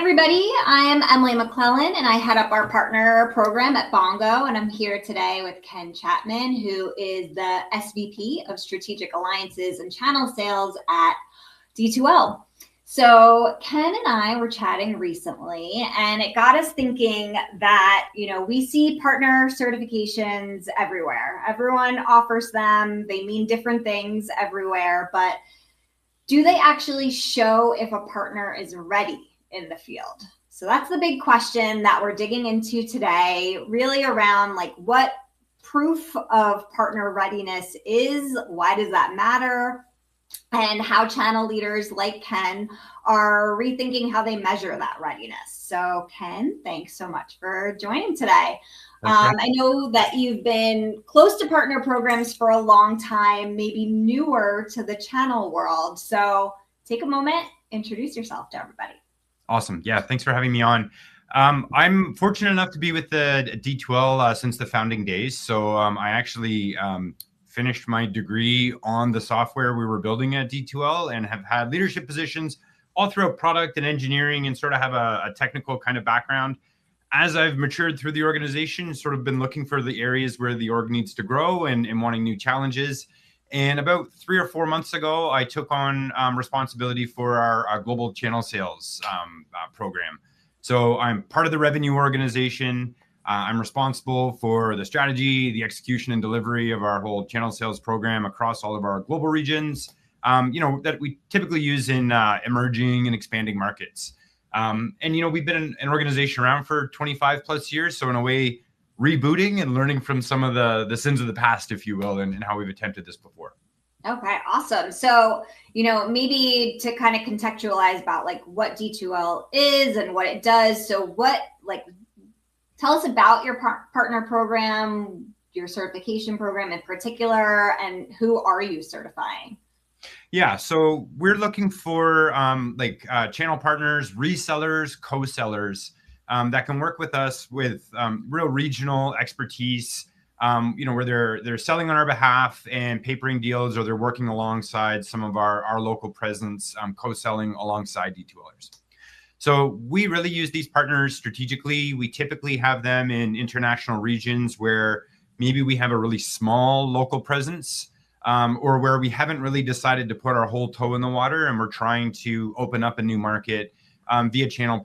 everybody, I'm Emily McLellan and I head up our partner program at Bongo, and I'm here today with Ken Chapman, who is the SVP of Strategic Alliances and Channel Sales at D2L. So Ken and I were chatting recently and it got us thinking that, we see partner certifications everywhere. Everyone offers them. They mean different things everywhere, but do they actually show if a partner is ready in the field? So that's the big question that we're digging into today, really around like what proof of partner readiness is, why does that matter, and how channel leaders like Ken are rethinking how they measure that readiness. So Ken, thanks so much for joining today. I know that you've been close to partner programs for a long time, maybe newer to the channel world. So take a moment, introduce yourself to everybody. Awesome. Yeah, thanks for having me on. I'm fortunate enough to be with the D2L since the founding days. So I actually finished my degree on the software we were building at D2L and have had leadership positions all throughout product and engineering and sort of have a technical kind of background. As I've matured through the organization, sort of been looking for the areas where the org needs to grow and wanting new challenges. And about 3 or 4 months ago, I took on responsibility for our global channel sales program. So I'm part of the revenue organization. I'm responsible for the strategy, the execution and delivery of our whole channel sales program across all of our global regions, that we typically use in emerging and expanding markets. We've been an organization around for 25 plus years. So in a way, rebooting and learning from some of the sins of the past, if you will, and how we've attempted this before. Okay, awesome. So, maybe to kind of contextualize about like what D2L is and what it does. So tell us about your partner program, your certification program in particular, and who are you certifying? Yeah, so we're looking for channel partners, resellers, co-sellers that can work with us with real regional expertise, where they're selling on our behalf and papering deals, or they're working alongside some of our local presence, co-selling alongside D2Lers. So we really use these partners strategically. We typically have them in international regions where maybe we have a really small local presence, or where we haven't really decided to put our whole toe in the water and we're trying to open up a new market via channel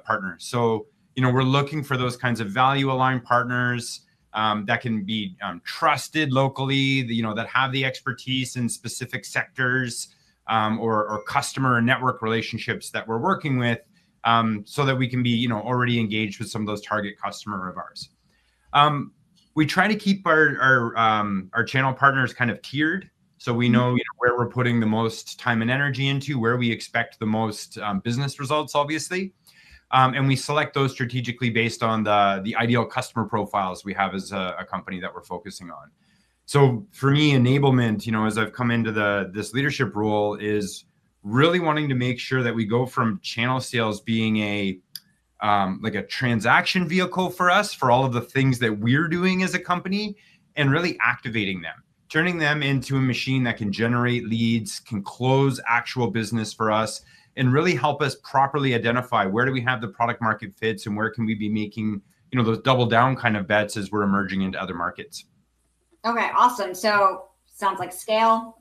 partners. So, we're looking for those kinds of value-aligned partners that can be trusted locally, that have the expertise in specific sectors or customer and network relationships that we're working with, so that we can be, already engaged with some of those target customer of ours. We try to keep our channel partners kind of tiered, so we know, where we're putting the most time and energy into, where we expect the most business results, obviously. And we select those strategically based on the ideal customer profiles we have as a company that we're focusing on. So for me, enablement, as I've come into this leadership role, is really wanting to make sure that we go from channel sales being a transaction vehicle for us for all of the things that we're doing as a company, and really activating them, turning them into a machine that can generate leads, can close actual business for us, and really help us properly identify where do we have the product market fits and where can we be making, those double down kind of bets as we're emerging into other markets. Okay, awesome. So sounds like scale,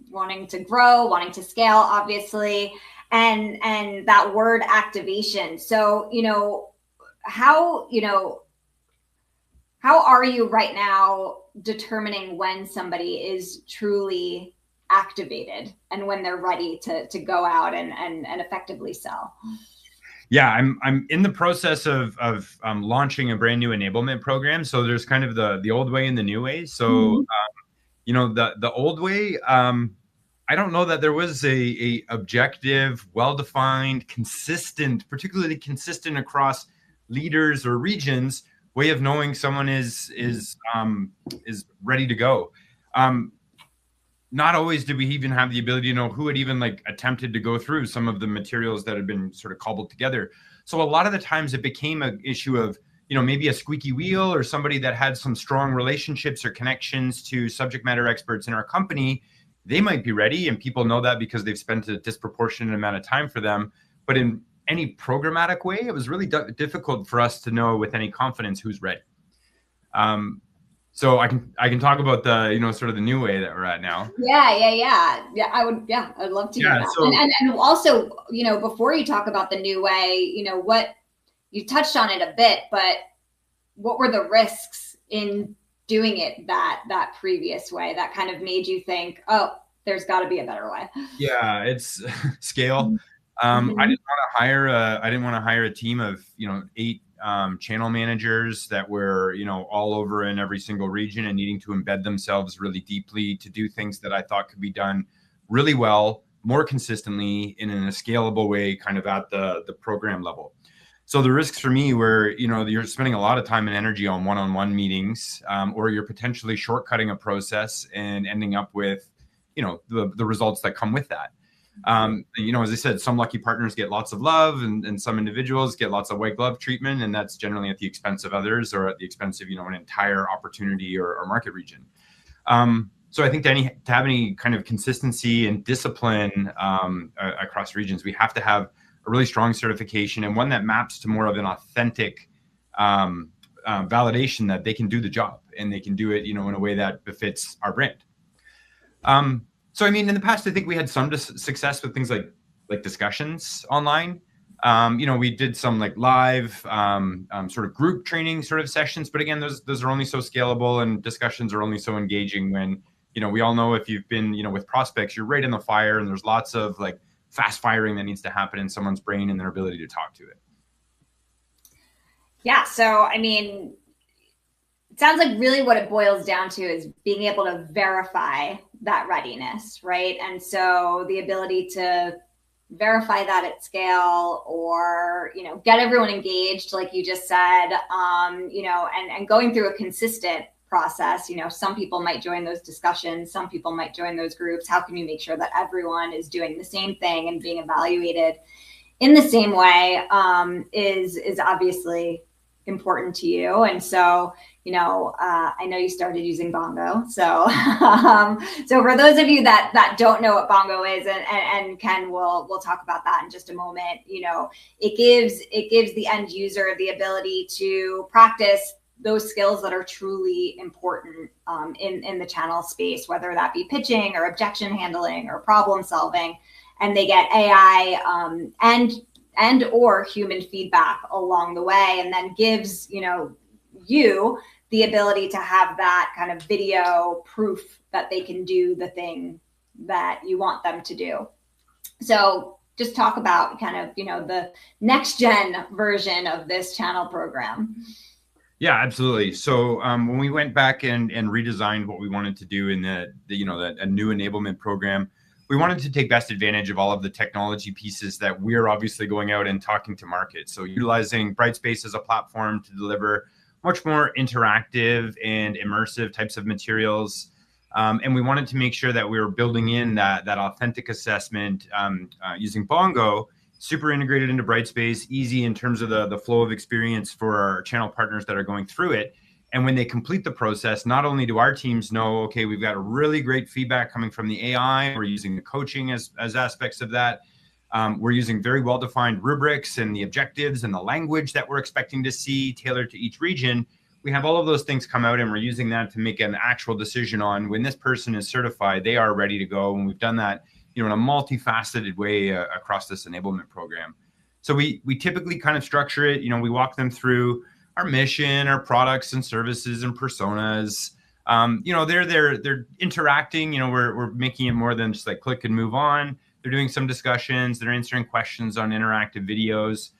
wanting to grow, wanting to scale, obviously. And that word activation. So, how are you right now determining when somebody is truly activated and when they're ready to go out and effectively sell? Yeah, I'm in the process of launching a brand new enablement program. So there's kind of the old way and the new way. So, the old way, I don't know that there was a objective, well-defined, consistent, particularly consistent across leaders or regions way of knowing someone is ready to go. Not always did we even have the ability to know who had even attempted to go through some of the materials that had been sort of cobbled together. So a lot of the times it became an issue of, maybe a squeaky wheel or somebody that had some strong relationships or connections to subject matter experts in our company. They might be ready, and people know that because they've spent a disproportionate amount of time for them. But in any programmatic way, it was really difficult for us to know with any confidence who's ready. So I can talk about the, sort of the new way that we're at now. Yeah. I'd love to hear that. So, and also, before you talk about the new way, what you touched on it a bit, but what were the risks in doing it that previous way that kind of made you think, oh, there's got to be a better way? Yeah, it's scale. I didn't want to hire a team of 8 channel managers that were all over in every single region and needing to embed themselves really deeply to do things that I thought could be done really well, more consistently, in a scalable way, kind of at the program level. So the risks for me were, you're spending a lot of time and energy on one-on-one meetings, or you're potentially shortcutting a process and ending up with, the results that come with that. As I said, some lucky partners get lots of love, and some individuals get lots of white glove treatment, and that's generally at the expense of others, or at the expense of, an entire opportunity or market region. So I think to have any kind of consistency and discipline across regions, we have to have a really strong certification, and one that maps to more of an authentic validation that they can do the job and they can do it, in a way that befits our brand. So, in the past, I think we had some success with things like discussions online. We did some live sort of group training sort of sessions, but again, those are only so scalable, and discussions are only so engaging when, we all know if you've been, with prospects, you're right in the fire, and there's lots of fast firing that needs to happen in someone's brain and their ability to talk to it. Yeah. So, it sounds like really what it boils down to is being able to verify that readiness, right? And so the ability to verify that at scale, or, get everyone engaged, like you just said, and going through a consistent process. Some people might join those discussions, some people might join those groups. How can you make sure that everyone is doing the same thing and being evaluated in the same way is obviously important to you. And so, I know you started using Bongo. So, so for those of you that don't know what Bongo is, and Ken we'll talk about that in just a moment. It gives the end user the ability to practice those skills that are truly important in the channel space, whether that be pitching or objection handling or problem solving, and they get AI and or human feedback along the way, and then gives you the ability to have that kind of video proof that they can do the thing that you want them to do. So just talk about kind of the next gen version of this channel program. Yeah, absolutely. So when we went back and redesigned what we wanted to do in a new enablement program, we wanted to take best advantage of all of the technology pieces that we're obviously going out and talking to market. So utilizing Brightspace as a platform to deliver much more interactive and immersive types of materials. And we wanted to make sure that we were building in that authentic assessment using Bongo, super integrated into Brightspace, easy in terms of the flow of experience for our channel partners that are going through it. And when they complete the process, not only do our teams know, okay, we've got a really great feedback coming from the AI, we're using the coaching as aspects of that. We're using very well-defined rubrics and the objectives and the language that we're expecting to see tailored to each region. We have all of those things come out, and we're using that to make an actual decision on when this person is certified, they are ready to go. And we've done that in a multifaceted way across this enablement program. So we typically kind of structure it, we walk them through our mission, our products and services and personas. They're interacting, we're making it more than just click and move on. They're doing some discussions, they're answering questions on interactive videos.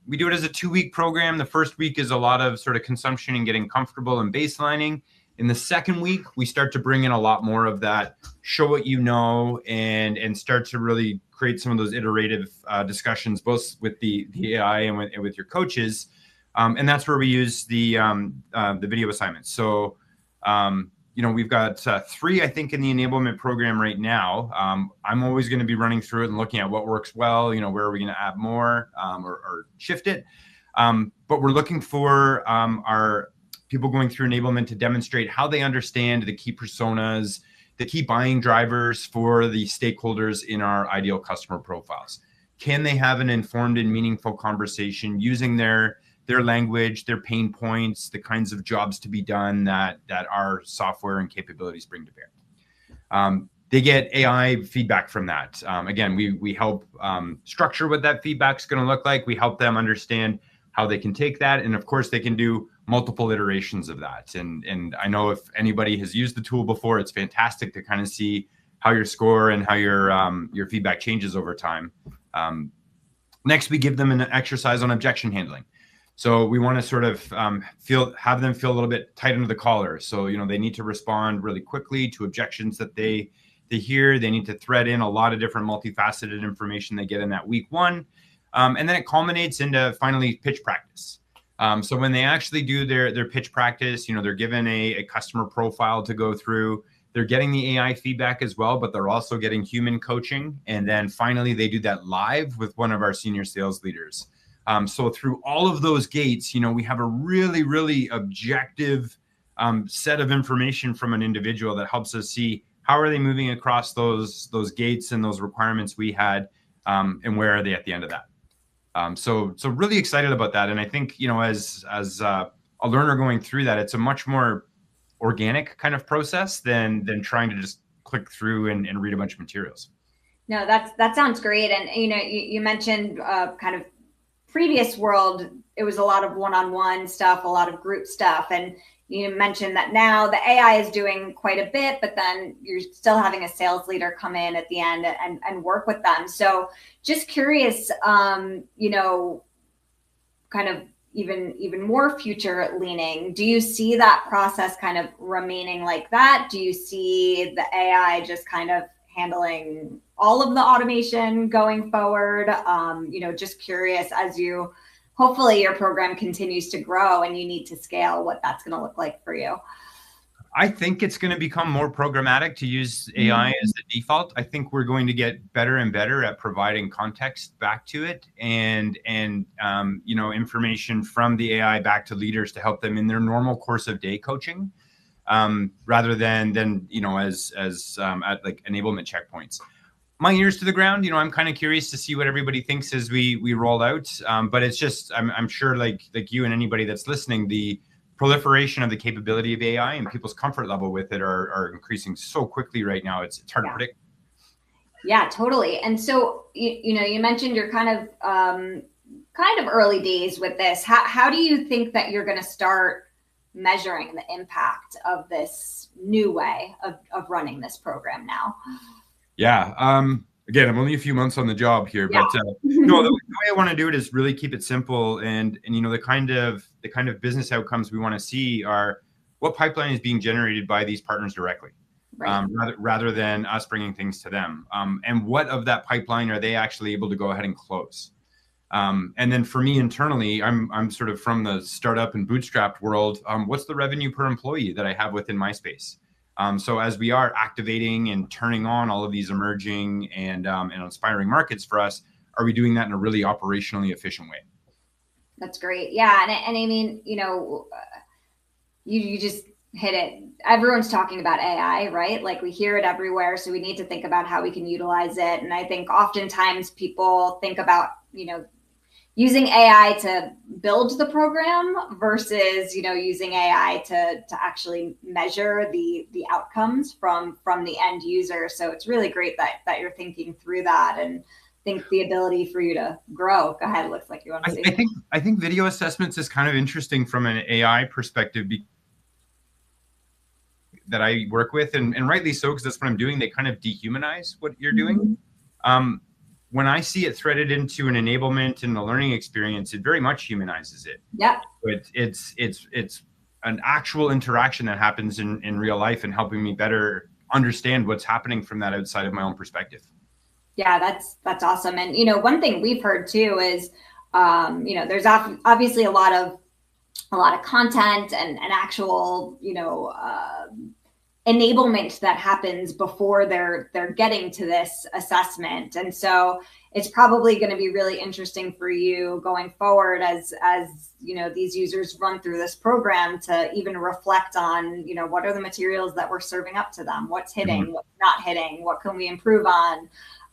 We do it as a 2-week program. The first week is a lot of sort of consumption and getting comfortable and baselining. In the second week, we start to bring in a lot more of that show what you know, and start to really create some of those iterative discussions, both with the AI and with your coaches. And that's where we use the video assignments. So, we've got 3, I think, in the enablement program right now. I'm always going to be running through it and looking at what works well, where are we going to add more or shift it. But we're looking for our people going through enablement to demonstrate how they understand the key personas, the key buying drivers for the stakeholders in our ideal customer profiles. can they have an informed and meaningful conversation using their language, their pain points, the kinds of jobs to be done that our software and capabilities bring to bear. They get AI feedback from that. Again, we help structure what that feedback is going to look like. We help them understand how they can take that, and of course, they can do multiple iterations of that. And I know if anybody has used the tool before, it's fantastic to kind of see how your score and how your feedback changes over time. Next, we give them an exercise on objection handling. So we want to sort of have them feel a little bit tight under the collar. So, they need to respond really quickly to objections that they hear. They need to thread in a lot of different multifaceted information they get in that week one. And then it culminates into finally pitch practice. So when they actually do their pitch practice, they're given a customer profile to go through. They're getting the AI feedback as well, but they're also getting human coaching. And then finally, they do that live with one of our senior sales leaders. So through all of those gates, we have a really, really objective set of information from an individual that helps us see how are they moving across those gates and those requirements we had, and where are they at the end of that. So really excited about that. And I think, as a learner going through that, it's a much more organic kind of process than trying to just click through and read a bunch of materials. No, that sounds great. And, you mentioned kind of previous world, it was a lot of one-on-one stuff, a lot of group stuff. And you mentioned that now the AI is doing quite a bit, but then you're still having a sales leader come in at the end and work with them. So just curious, kind of even more future leaning, do you see that process kind of remaining like that? Do you see the AI just kind of handling all of the automation going forward? Just curious, as hopefully your program continues to grow and you need to scale, what that's going to look like for you. I think it's going to become more programmatic to use AI as the default. I think we're going to get better and better at providing context back to it and information from the AI back to leaders to help them in their normal course of day coaching, rather than as at like enablement checkpoints. My ears to the ground, I'm kind of curious to see what everybody thinks as we roll out. But it's just, I'm sure like you and anybody that's listening, the proliferation of the capability of AI and people's comfort level with it are increasing so quickly right now. It's hard to predict. Yeah, totally. And so, you mentioned you're kind of early days with this. How do you think that you're going to start measuring the impact of this new way of running this program now? Yeah. Again, I'm only a few months on the job here, but no, the way I want to do it is really keep it simple, and the kind of business outcomes we want to see are what pipeline is being generated by these partners directly, right. rather than us bringing things to them, and what of that pipeline are they actually able to go ahead and close. And then for me internally, I'm sort of from the startup and bootstrapped world. What's the revenue per employee that I have within my space? So as we are activating and turning on all of these emerging and inspiring markets for us, are we doing that in a really operationally efficient way? That's great. Yeah. And I mean, you just hit it. Everyone's talking about AI, right? Like we hear it everywhere. So we need to think about how we can utilize it. And I think oftentimes people think about, using AI to build the program versus, using AI to actually measure the outcomes from the end user. So it's really great that you're thinking through that, and think the ability for you to grow. Go ahead. It looks like you want to say I think video assessments is kind of interesting from an AI perspective that I work with, and rightly so, because that's what I'm doing. They kind of dehumanize what you're doing. When I see it threaded into an enablement and the learning experience, it very much humanizes it. Yeah. But it's an actual interaction that happens in real life and helping me better understand what's happening from that outside of my own perspective. Yeah, that's awesome. And, one thing we've heard too is, there's obviously a lot of content and actual, enablement that happens before they're getting to this assessment. And so it's probably going to be really interesting for you going forward as these users run through this program to even reflect on, what are the materials that we're serving up to them, what's hitting, what's not hitting, what can we improve on.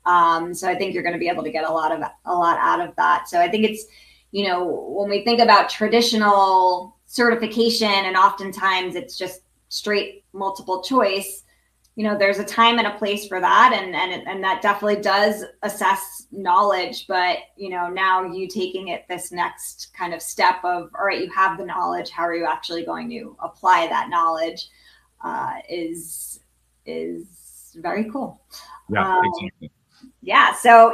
So I think you're going to be able to get a lot out of that. So I think it's, when we think about traditional certification, and oftentimes it's just straight multiple choice, there's a time and a place for that. And that definitely does assess knowledge. But, now you taking it this next kind of step of, all right, you have the knowledge. How are you actually going to apply that knowledge is very cool. Yeah, exactly. Yeah. So,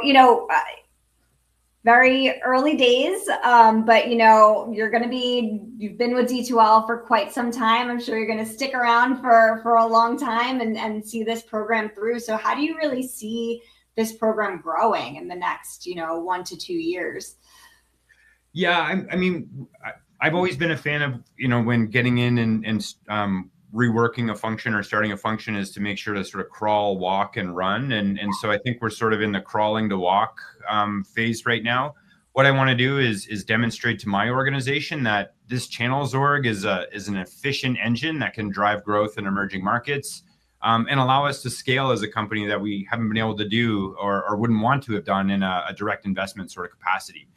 very early days, but you've been with D2L for quite some time. I'm sure you're going to stick around for a long time and see this program through. So how do you really see this program growing in the next, 1 to 2 years? Yeah, I've always been a fan of, when getting in and reworking a function or starting a function is to make sure to sort of crawl, walk, and run. And so I think we're sort of in the crawling to walk phase right now. What I want to do is demonstrate to my organization that this channels org is an efficient engine that can drive growth in emerging markets and allow us to scale as a company that we haven't been able to do or wouldn't want to have done in a direct investment sort of capacity.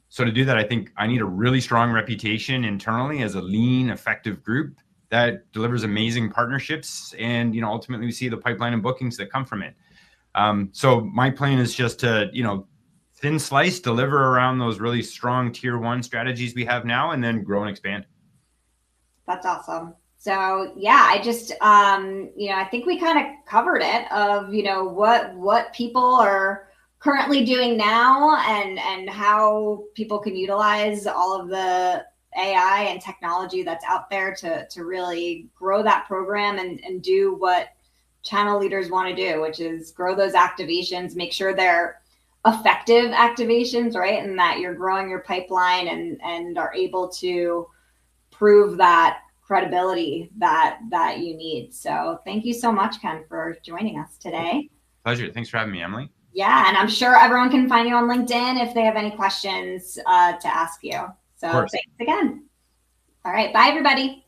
So to do that, I think I need a really strong reputation internally as a lean, effective group that delivers amazing partnerships. And, ultimately we see the pipeline and bookings that come from it. So my plan is just to, thin slice, deliver around those really strong tier 1 strategies we have now, and then grow and expand. That's awesome. So yeah, I just, I think we kind of covered it of, what people are currently doing now and how people can utilize all of the AI and technology that's out there to really grow that program and do what channel leaders want to do, which is grow those activations, make sure they're effective activations, right? And that you're growing your pipeline and are able to prove that credibility that you need. So thank you so much, Ken, for joining us today. Pleasure. Thanks for having me, Emily. Yeah, and I'm sure everyone can find you on LinkedIn if they have any questions to ask you. So thanks again. All right, bye everybody.